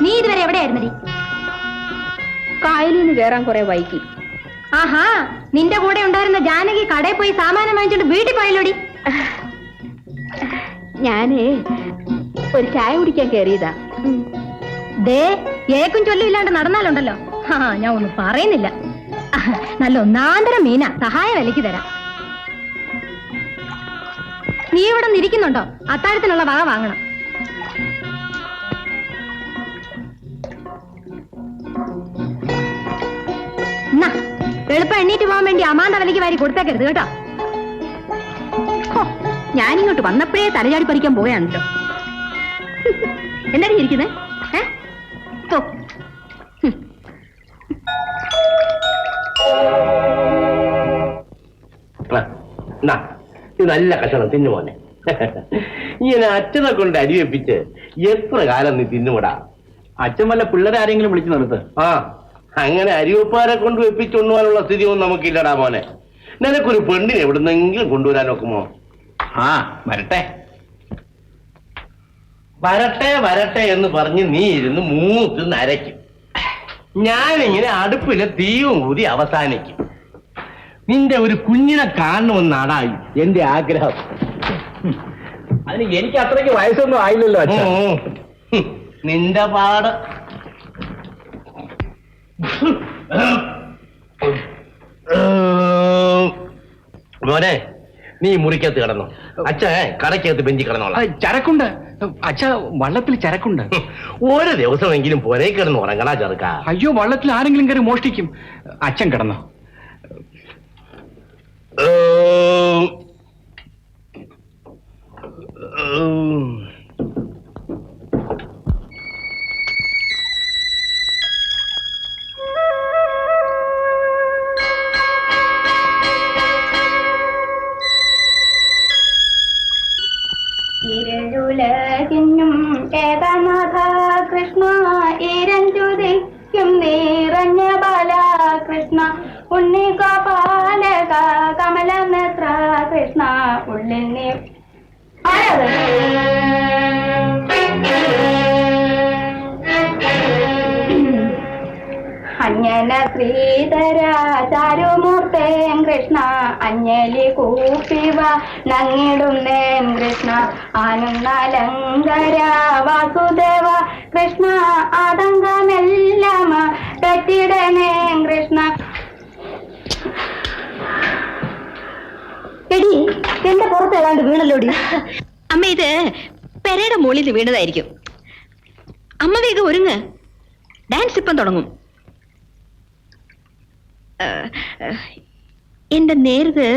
നീ ഇതുവരെ എവിടെയായിരുന്നടി? കായലിൽ നിന്ന് കയറാൻ കുറെ വൈകി. ആഹാ, നിന്റെ കൂടെ ഉണ്ടായിരുന്ന ജാനകി കടയിൽ പോയി സാമാനം വാങ്ങിച്ചോണ്ട് വീട്ടിൽ പോയല്ലോടി. ഞാനേ ഒരു ചായ കുടിക്കാൻ കയറിയതാ. ദേ, ഏക്കും ചൊല്ലില്ലാണ്ട് നടന്നാലുണ്ടല്ലോ. ഞാൻ ഒന്നും പറയുന്നില്ല. നല്ല ഒന്നാന്തരം മീന, സഹായ വിലക്ക് തരാം. നീ ഇവിടെ നിരിക്കുന്നുണ്ടോ? അത്താഴത്തിനുള്ള വക വാങ്ങണം. എന്നാ എളുപ്പം എണ്ണീറ്റ് പോകാൻ വേണ്ടി അമാന്ത വിലക്ക് വാരി കൊടുത്തേക്കരുത് കേട്ടോ. ഞാനിങ്ങോട്ട് വന്നപ്പോഴേ തലചാടി പറിക്കാൻ പോയാണല്ലോ. എന്താണ് ഇരിക്കുന്നത്? നല്ല കഷണം തിന്നു പോന്നെ. ഇങ്ങനെ അച്ഛനെ കൊണ്ട് അരിവെപ്പിച്ച് എത്ര കാലം നീ തിന്നുകൂടാ? അച്ഛൻ വല്ല പിള്ളേരെ ആരെങ്കിലും വിളിച്ചു നിർത്ത്. ആ, അങ്ങനെ അരിവെപ്പാരെ കൊണ്ട് വെപ്പിച്ചുകൊണ്ടുപോകാനുള്ള സ്ഥിതിയൊന്നും നമുക്കില്ലടാ മോനെ. നിനക്കൊരു പെണ്ണിനെ എവിടുന്നെങ്കിലും കൊണ്ടുവരാൻ നോക്കുമോ? ആ, വരട്ടെ വരട്ടെ വരട്ടെ എന്ന് പറഞ്ഞ് നീ ഇരുന്ന് മൂത്ത് നരയ്ക്കും. ഞാനിങ്ങനെ അടുപ്പിലെ തീയും ഊതി അവസാനിക്കും. നിന്റെ ഒരു കുഞ്ഞിനെ കാണണമെന്നാടായി എന്റെ ആഗ്രഹം. അതിന് എനിക്ക് അത്രയ്ക്ക് വയസ്സൊന്നും ആയില്ലല്ലോ അച്ഛൻ. നിന്റെ പാട്. മോനെ, നീ മുറിക്കകത്ത് കിടന്നോ. അച്ഛൻ കടക്കകത്ത് ബെഞ്ചി കിടന്നോളാം. ചരക്കുണ്ട് അച്ഛ, വള്ളത്തിൽ ചരക്കുണ്ട്. ഒരു ദിവസമെങ്കിലും പുരേ കിടന്ന് ഉറങ്ങടാ ചെറുക്ക. അയ്യോ, വള്ളത്തിൽ ആരെങ്കിലും കയറി മോഷ്ടിക്കും. അച്ഛൻ കിടന്നോ. ഇരുളുലകിന്നും ഏകനാഥ കൃഷ്ണ, ഇരഞ്ചുതിക്കും നിറഞ്ഞ ബാല കൃഷ്ണ, ഉണ്ണികോപാലക കമലനേത്ര കൃഷ്ണ, ഉള്ളിൽ നീ അഞ്ജന ശ്രീധര ചാരുമൂർത്തേൻ കൃഷ്ണ, അഞ്ജലി കൂപ്പിവ നങ്ങിടുന്നേൻ കൃഷ്ണ, ആനന്ദലങ്കര വാസുദേവ കൃഷ്ണ, ആതങ്കമെല്ലാം പെട്ടിടനേൻ കൃഷ്ണ. എടി, എന്റെ പുറത്ത് ഏതാണ്ട് വീണല്ലോടി. അമ്മ, ഇത് പെരയുടെ മുകളിൽ വീണതായിരിക്കും. അമ്മ വേഗം ഒരുങ്ങ്, ഡാൻസ് ഇപ്പം തുടങ്ങും. എന്റെ നേരത്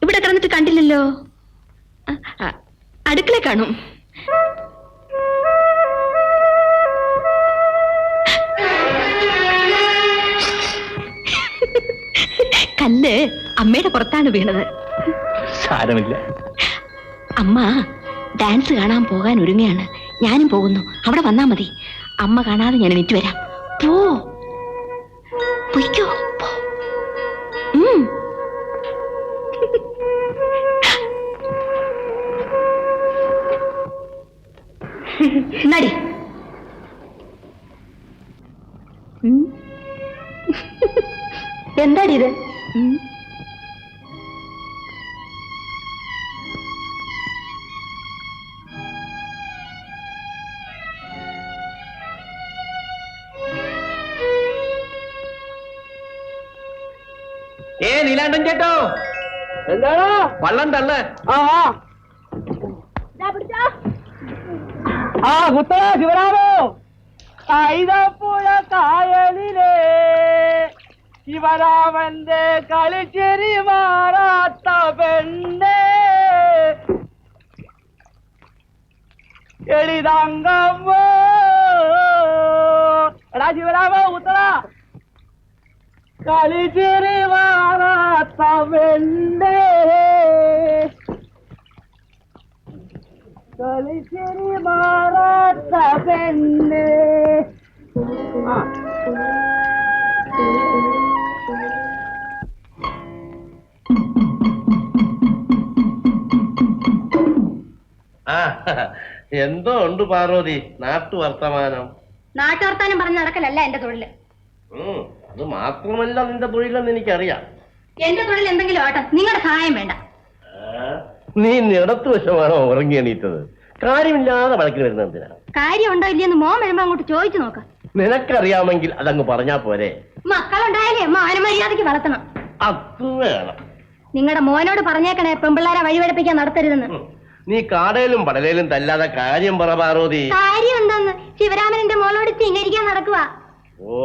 ഇവിടെ കിടന്നിട്ട് കണ്ടില്ലല്ലോ. അടുക്കള കാണും. കല്ല് അമ്മയുടെ പുറത്താണ് വീണത്. സാരമില്ല. അമ്മ ഡാൻസ് കാണാൻ പോകാൻ ഒരുങ്ങയാണ്. ഞാനും പോകുന്നു. അവിടെ വന്നാ മതി. അമ്മ കാണാതെ ഞാൻ എണീറ്റ് വരാം. പൊയ്ക്കോ. നടി. എന്താടി ഇത്? നീലാണ്ടൻ ചേട്ടോ, എന്താണോ വള്ളം തള്ള്. ശിവരാമോ, കൈതപ്പുഴ കായലിലെ ശിവരാമന്റെ കളിച്ചെരി മാറാത്ത പെണ്ണേ, എളിതങ്കമ്മോ. എടാ ശിവരാമോ, ഉത്തര കളിച്ചിരി മാറാത്ത പെണ്ണേ, കളിച്ചിരി മാറാത്ത പെണ്ണേ. ആ എന്തോ ഉണ്ട് പാർവതി നാട്ടു വർത്തമാനം. നാട്ടുവർത്താനം പറഞ്ഞ് നടക്കലല്ല എന്റെ തൊഴില്. അത് മാത്രമല്ല നിന്റെ തൊഴിലെന്ന് എനിക്കറിയാം. എന്റെ തൊഴിൽ എന്തെങ്കിലും ആട്ടെ, നിങ്ങളുടെ സഹായം വേണ്ട. നീ ഇടത്ത് വശമാണോ ഉറങ്ങി എണീറ്റത്? കാര്യമില്ലാതെ വഴക്കിന് വരുന്നത് എന്തിനാ? കാര്യം ഉണ്ടോ ഇല്ലെന്ന് മോൻ വരുമ്പോ അങ്ങോട്ട് ചോദിച്ചു നോക്കാം. നിനക്കറിയാമെങ്കിൽ അതങ്ങ് പറഞ്ഞാ പോരെ. മക്കളുണ്ടായാലേ മാനമര്യാദയ്ക്ക് വളർത്തണം. അത് വേണം. നിങ്ങളുടെ മോനോട് പറഞ്ഞേക്കണേ പെമ്പിള്ളാരെ വഴിപഴപ്പിക്കാൻ നടത്തരുതെന്ന്. നീ കാടയിലും പടലയിലും തല്ലാതെ കാര്യം പറ പാർവതി. കാര്യം എന്താന്ന്? ശിവരാമന്റെ മോളോട് ചിങ്ങരിക്കാൻ നടക്കുക. ഓ,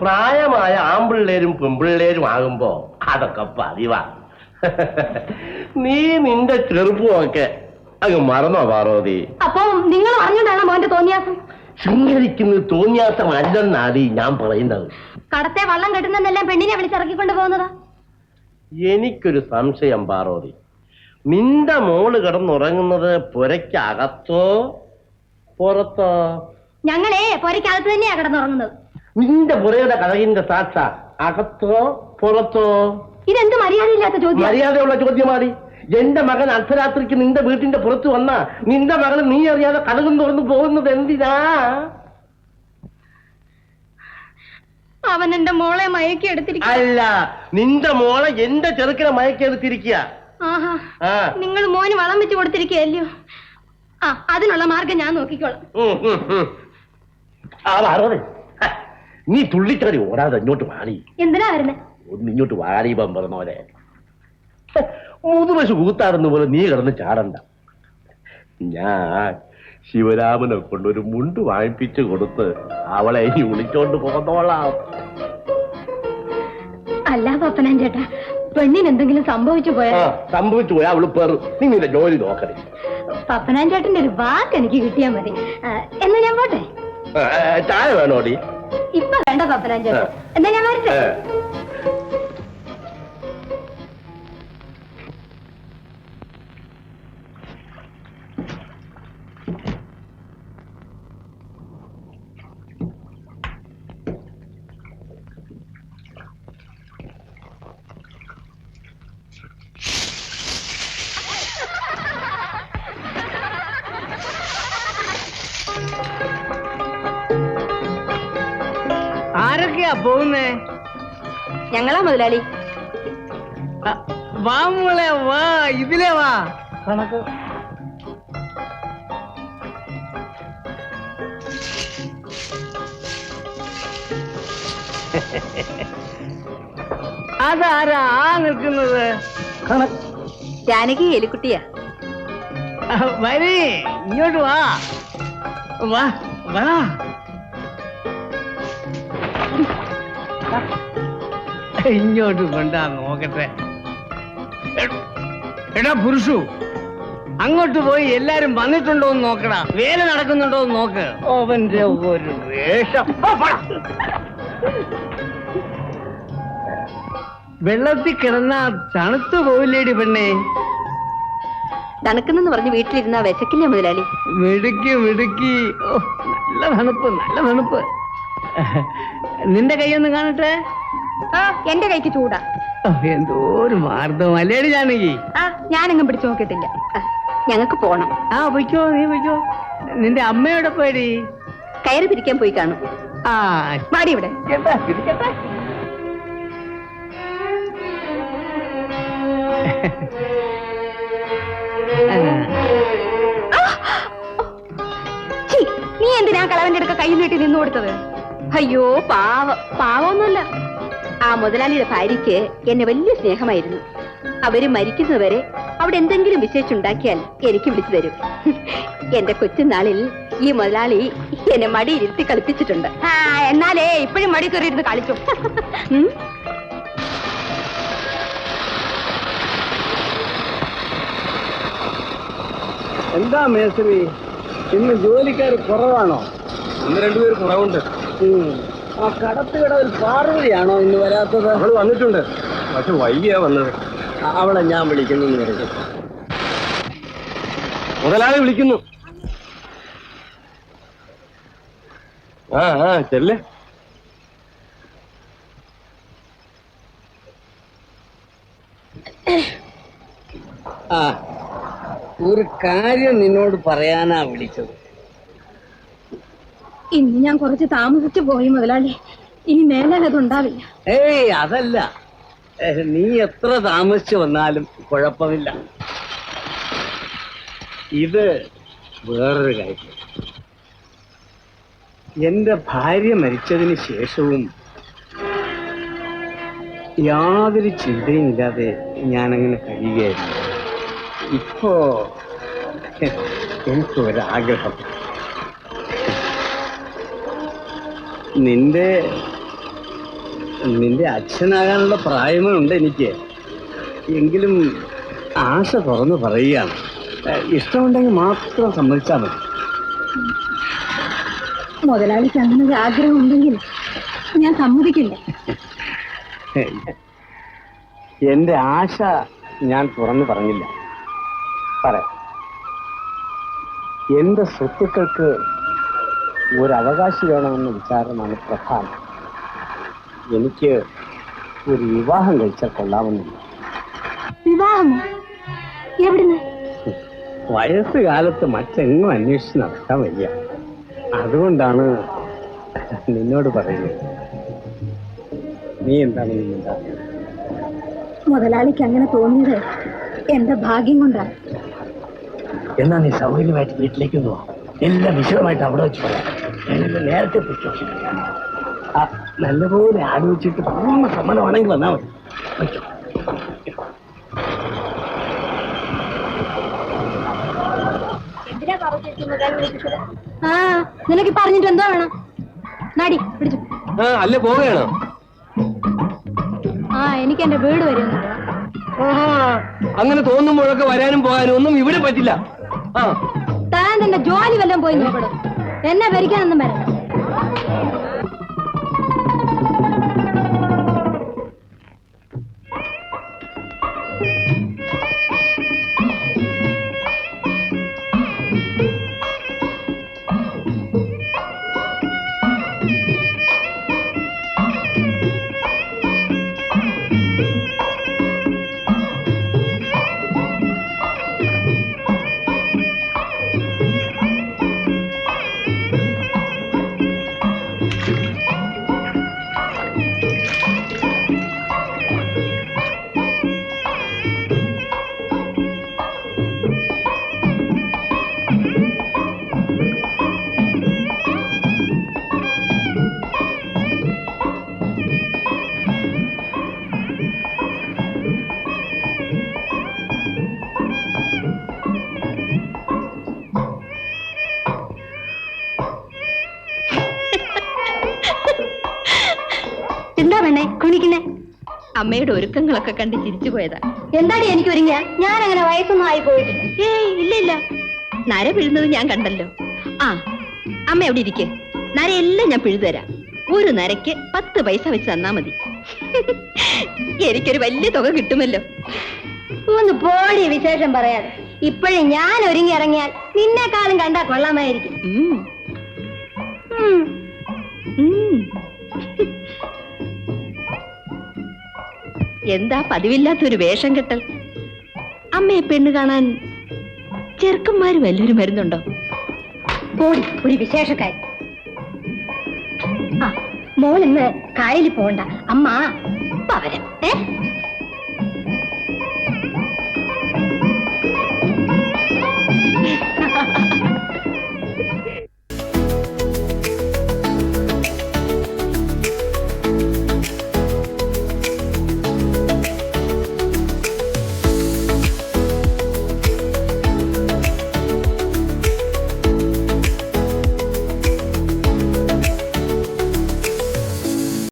പ്രായമായ ആമ്പിള്ളേരും പെമ്പിള്ളേരും ആകുമ്പോ അതൊക്കെ പതിവാ. നീ നിന്റെ ചെറുപ്പമൊക്കെ അങ്ങ് മറന്നോ പാർവതി? അപ്പൊ നിങ്ങൾ പറഞ്ഞിട്ടാണോ മോന്റെ തോന്നിയാസം? ശൃംഗരിക്കുന്നത് തോന്നിയാസമല്ലെന്നാടി ഞാൻ പറയുന്നത്. കടത്തെ വള്ളം കെട്ടുന്നെല്ലാം പെണ്ണിനെ വിളിച്ചിറക്കിക്കൊണ്ട് പോകുന്നതാ. എനിക്കൊരു സംശയം പാർവതി, നിന്റെ മോള് കിടന്നുറങ്ങുന്നത് പുരയ്ക്കകത്തോ പുറത്തോ? ഞങ്ങളെ പുരയ്ക്കകത്ത് തന്നെയാ കിടന്നുറങ്ങുന്നത്. നിന്റെ പുരയുടെ കഥകിന്റെ സാക്ഷ അകത്തോ പുറത്തോ? ഇതെന്ത് മര്യാദയില്ലാത്ത ചോദ്യം? മര്യാദയുള്ള ചോദ്യമാടി. എന്റെ മകൻ അർദ്ധരാത്രിക്ക് നിന്റെ വീട്ടിന്റെ പുറത്ത് വന്ന നിന്റെ മകൾ നീ അറിയാതെ കടകും തുറന്നു പോകുന്നത് എന്തിനാ? അവൻ എന്റെ മോളെ മയക്കി എടുത്തിരിക്കുക. അല്ല, നിന്റെ മോളെ എന്റെ ചെറുക്കിനെ മയക്കി എടുത്തിരിക്കുക. ആഹാ, നിങ്ങൾ മോന് വളം വെച്ച് കൊടുത്തിരിക്കുകയല്ലയോ? അതിനുള്ള മാർഗം ഞാൻ നോക്കിക്കോളാം. നീ തുള്ളിച്ചാടി ഓടാതെ ഇങ്ങോട്ട് വാടി. എന്തിനാ വരുന്നേ? ഒന്ന് ഇങ്ങോട്ട് വാടി പറഞ്ഞോലെ. മുതുപശു കൂത്താടുന്ന പോലെ നീ കിടന്ന് ചാടണ്ട. ഞാൻ ശിവരാമനെ കൊണ്ടൊരു മുണ്ട് വാങ്ങിപ്പിച്ചു കൊടുത്ത് അവളെ ഇനി വിളിച്ചോണ്ട് പോന്നോളാം. അല്ല പപ്പനാൻ ചേട്ടാ, പെണ്ണിന് എന്തെങ്കിലും സംഭവിച്ചു പോയാ? സംഭവിച്ചു പോയാ അവള് പേർ. നീ നിന്റെ ജോലി നോക്കണേ. പപ്പനാൻ ചേട്ടന്റെ ഒരു വാക്ക് എനിക്ക് കിട്ടിയാ മതി. എന്നാ ഞാൻ പോട്ടെ. ചായ വേണോടി? ഇപ്പൊ വേണ്ട പപ്പനാൻ ചേട്ടാ, എന്നാ ഞാൻ വരട്ടെ. ആരൊക്കെയാ പോകുന്നേ? ഞങ്ങളാ മുതലാളി. വാ മോളെ വാ, ഇതിലേ വാ. കണക്ക് അതാരാ നിൽക്കുന്നത്? ജാനകി എലിക്കുട്ടിയാ. വരി, ഇങ്ങോട്ട് വാ വാ വാ. ഇങ്ങോട്ട് കൊണ്ടാ നോക്കട്ടെ. എടാ പുരുഷു, അങ്ങോട്ട് പോയി എല്ലാരും വന്നിട്ടുണ്ടോ എന്ന് നോക്കടാ. വേല നടക്കുന്നുണ്ടോ എന്ന് നോക്ക്. അവന്റെ ഒരു വേഷം. വെള്ളത്തിൽ കിടന്നാ തണുത്തു പോവില്ലേടി പെണ്ണേ? തണുക്കുന്നെന്ന് പറഞ്ഞ് വീട്ടിലിരുന്നാ വിശക്കില്ലേ മുതലാളി? മിടുക്കി മിടുക്കി. ഓ, നല്ല തണുപ്പ്, നല്ല തണുപ്പ്. നിന്റെ കൈയൊന്ന് കാണട്ടെ. എന്റെ കൈക്ക് ചൂടാ. എന്തോ ഒരു മാർദ്ദം അല്ലേടി ജാനകി? ഞാനെങ്ങും പിടിച്ചു നോക്കിയിട്ടില്ല. ഞങ്ങൾക്ക് പോണം. പൊയ്ക്കോ, നീ പൊയ്ക്കോ. നിന്റെ അമ്മയോടെ പോയടി? കയറി പിരിക്കാൻ പോയി കാണും. മാടി ഇവിടെ. നീ എന്തിനാ കളവന്റെ അടുക്ക കയ്യിൽ നീട്ടി നിന്നു കൊടുത്തത്? അയ്യോ പാവമൊന്നുമല്ല. ആ മുതലാളിയുടെ ഭാര്യയ്ക്ക് എന്നെ വലിയ സ്നേഹമായിരുന്നു. അവര് മരിക്കുന്നവരെ അവിടെ എന്തെങ്കിലും വിശേഷിച്ചുണ്ടാക്കിയാൽ എനിക്ക് വിളിച്ചു തരും. എന്റെ കൊച്ചുനാളിൽ ഈ മുതലാളി എന്നെ മടിയിരുത്തി കളിപ്പിച്ചിട്ടുണ്ട്. എന്നാലേ ഇപ്പോഴും മടി കയറിയിരുന്ന് കളിച്ചു. എന്താ മേസ്ത്രി, ഇന്ന് ജോലിക്കാർ കുറവാണോ? ഒന്ന് രണ്ടുപേർ കുറവുണ്ട്. ആ കടത്തുകടവിൽ പാർവതിയാണോ ഇന്ന് വരാത്തത്? അവള് വന്നിട്ടുണ്ട്, പക്ഷെ വൈകിയാ വന്നത്. അവളെ ഞാൻ വിളിക്കുന്നു. മുതലാളി വിളിക്കുന്നു. ചെല്ലേ. ഒരു കാര്യം നിന്നോട് പറയാനാ വിളിച്ചത്. ഇന്ന് ഞാൻ കുറച്ച് താമസിച്ചു പോയി മുതലാളി. ഇനി മേലാൽ അതുണ്ടാവില്ല. ഏയ് അതല്ല, നീ എത്ര താമസിച്ചു വന്നാലും കുഴപ്പമില്ല. ഇത് വേറൊരു കാര്യം. എന്റെ ഭാര്യ മരിച്ചതിന് ശേഷവും യാതൊരു ചിന്തയുമില്ലാതെ ഞാനങ്ങനെ കഴിയുകയായിരുന്നു. ഇപ്പോ എനിക്കൊരാഗ്രഹം. നിന്റെ അച്ഛനാകാനുള്ള പ്രായമേ ഉണ്ട് എനിക്ക്. എങ്കിലും ആശ തുറന്നു പറയുകയാണ്. ഇഷ്ടമുണ്ടെങ്കിൽ മാത്രം സമ്മതിച്ചാൽ മതി. മുതലാളിക്ക് അങ്ങനെ ഒരു ആഗ്രഹം ഉണ്ടെങ്കിൽ ഞാൻ സമ്മതിക്കില്ല. എന്റെ ആശ ഞാൻ തുറന്നു പറഞ്ഞില്ല. പറയാം. എന്റെ സ്വത്തുക്കൾക്ക് ഒരു അവകാശി വേണമെന്ന വിചാരമാണ് പ്രധാനം. എനിക്ക് ഒരു വിവാഹം കഴിച്ചാൽ കൊള്ളാമെന്നില്ല. വിവാഹമോ? എവിടുന്ന്? വയസ്സുകാലത്ത് മറ്റെങ്ങും അന്വേഷിച്ച് നടക്കാൻ വയ്യ. അതുകൊണ്ടാണ് നിന്നോട് പറയുന്നത്. നീ എന്താണ് ഉണ്ടാക്കുന്നത്? മുതലാളിക്ക് അങ്ങനെ തോന്നിയത് എന്റെ ഭാഗ്യം കൊണ്ടാണ്. എന്നാ നീ സൗകര്യമായിട്ട് വീട്ടിലേക്ക് പോവാം. എല്ലാം വിശദമായിട്ട് അവിടെ വെച്ച് പറയാം. ഞാനെല്ലാം നേരത്തെ പൊയ്ക്കോ. നല്ലപോലെ ആലോചിച്ചിട്ട് പൂർണ്ണ സമ്മതമാണെങ്കിൽ വന്നാൽ മതി. വയ്ക്കോ. ആ, നിനക്ക് പറഞ്ഞിട്ട് എന്തോ വേണം? നാടി പിടിച്ചു. അല്ലേ പോവുകയാണോ? ആ, എനിക്ക് എന്റെ വീട് വരുന്നുണ്ട്. അങ്ങനെ തോന്നുമ്പോഴൊക്കെ വരാനും പോകാനും ഒന്നും ഇവിടെ പറ്റില്ല. താൻ തന്റെ ജോലി വല്ലതും പോയി നോക്കണം. എന്നെ ഭരിക്കാനൊന്നും വരണം. എന്താ വേണേ കുണിക്കുന്നേ? അമ്മയുടെ ഒരുക്കങ്ങളൊക്കെ കണ്ട് ചിരിച്ചു പോയതാ. എന്താടി എനിക്ക് ഒരുങ്ങിയ? ഞാൻ അങ്ങനെ വയസ്സൊന്നും ആയി പോയിട്ടില്ല. ഏയ് ഇല്ല ഇല്ല, നര പിഴുന്നത് ഞാൻ കണ്ടല്ലോ. ആ അമ്മ എവിടെ ഇരിക്കെ, നരയെല്ലാം ഞാൻ പിഴുതരാം. ഒരു നരയ്ക്ക് 10 പൈസ വെച്ച് തന്നാ മതി. എനിക്കൊരു വലിയ തുക കിട്ടുമല്ലോ. ഒന്ന് പോടി വിശേഷം പറയാതെ. ഇപ്പോഴും ഞാൻ ഒരുങ്ങി ഇറങ്ങിയാൽ നിന്നെക്കാളും കണ്ടാ കൊള്ളാമായിരിക്കും. എന്താ പതിവില്ലാത്തൊരു വേഷം കെട്ടൽ? അമ്മയെ പെണ്ണ് കാണാൻ ചെറുക്കന്മാര് വല്ലവരും വരുന്നുണ്ടോ? പോടി ഒരു വിശേഷക്കാരി. ആ, മോൾ ഇന്ന് കായലിൽ പോകണ്ട. അമ്മ വരാം.